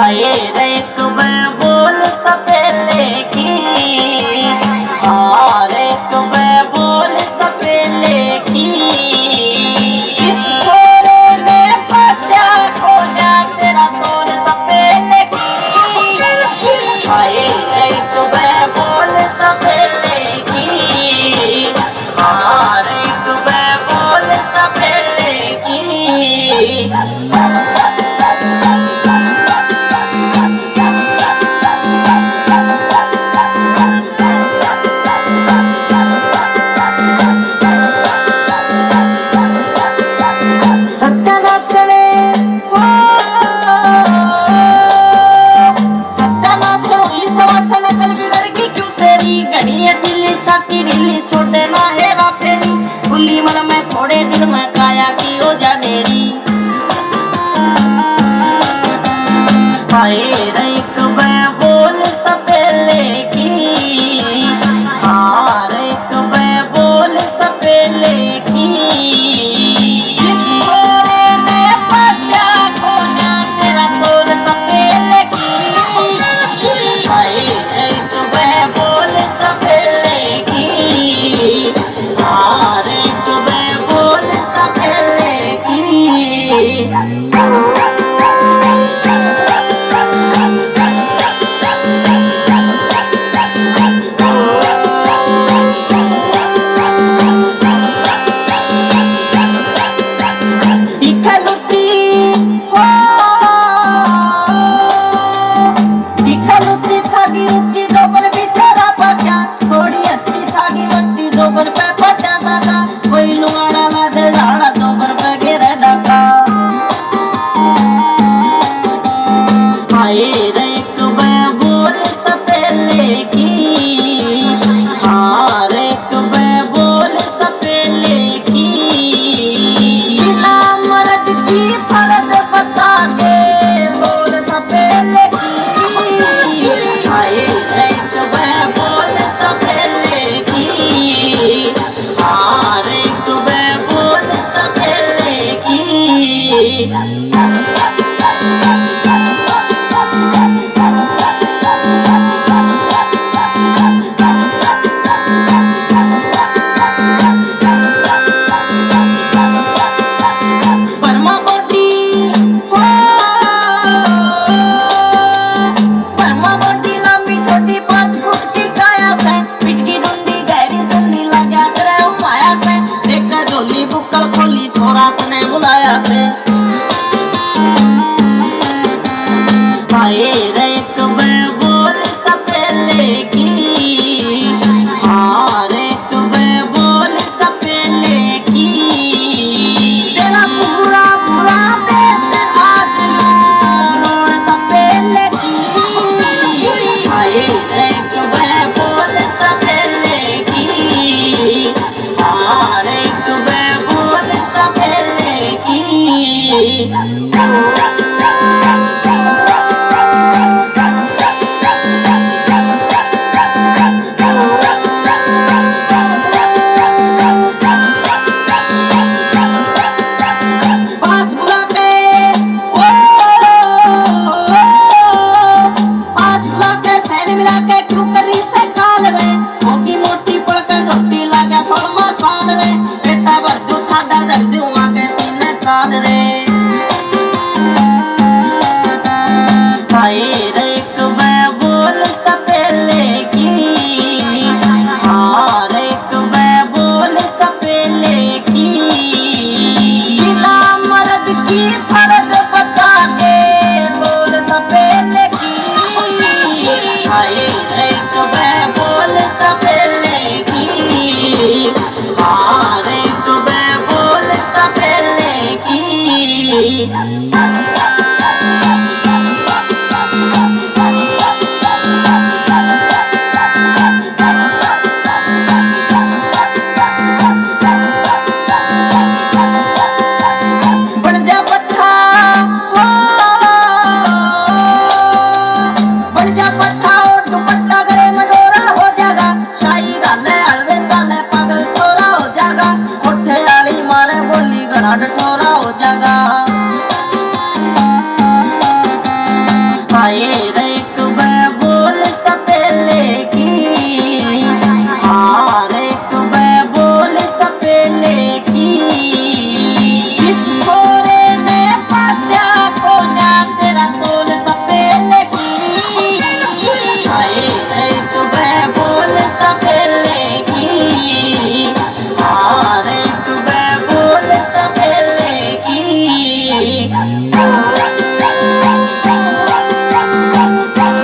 हाय रे तुम्हें बोल सपेले की, हारे तुम्हें बोल सपेले की। इस छोरे ने पट्या खोजा तेरा तोल सपेले की। हाय रे तुम्हें बोल सपेले की, हारे तुम्हें बोल सपेले की। छाती ढीली छोटे ना हेरा फेरी, खुली मन में थोड़े दिन में काया की हो जा डेरी। हाय रे तुम्हें बोल सपेले की, हारे तुम्हें बोल सपेले की। इस छोरे ने पट्या खोजा तेरा तोल सपेले की। हाय रे तुम्हें बोल सपेले की, हारे तुम्हें बोल सपेले की। थोड़ी हस्ती छागी मस्ती दोबर पे पट्टा साका, कोई लुगाड़ा ना दे झाड़ा दोबर पे घेरा डाका। हाय रे तुम्हें बोल सपेले की, हारे तुम्हें बोल सपेले की। बिना मर्द की फर्द बता के बोल सपेले की। हाय रे तुम्हें बोल सपेले की, हारे तुम्हें बोल सपेले की। बुक्कल खोली छोरा तने बुलाया से। हाय रे तुम्हें बोल सपेले की, हारे तुम्हें बोल सपेले की। तेरा पूरा बुरा देश आज रोड सपेले की। हाय रे तुम्हें बोल सपेले की, हारे तुम्हें बोल सपेले की। पास बुला के सैन मिला के क्यों करी से काल रे, होगी मोटी पड़कर झोटी लागे 16वां साल रे। बेटा भर दू ठाडा धर दू आगे सीने चाल रे। हाय रे तुम्हें बोल सपेले की, हारे तुम्हें बोल सपेले की। बिना मर्द की फर्द बता के बोल सपेले की। हाय रे तुम्हें बोल सपेले की, हारे तुम्हें बोल सपेले की।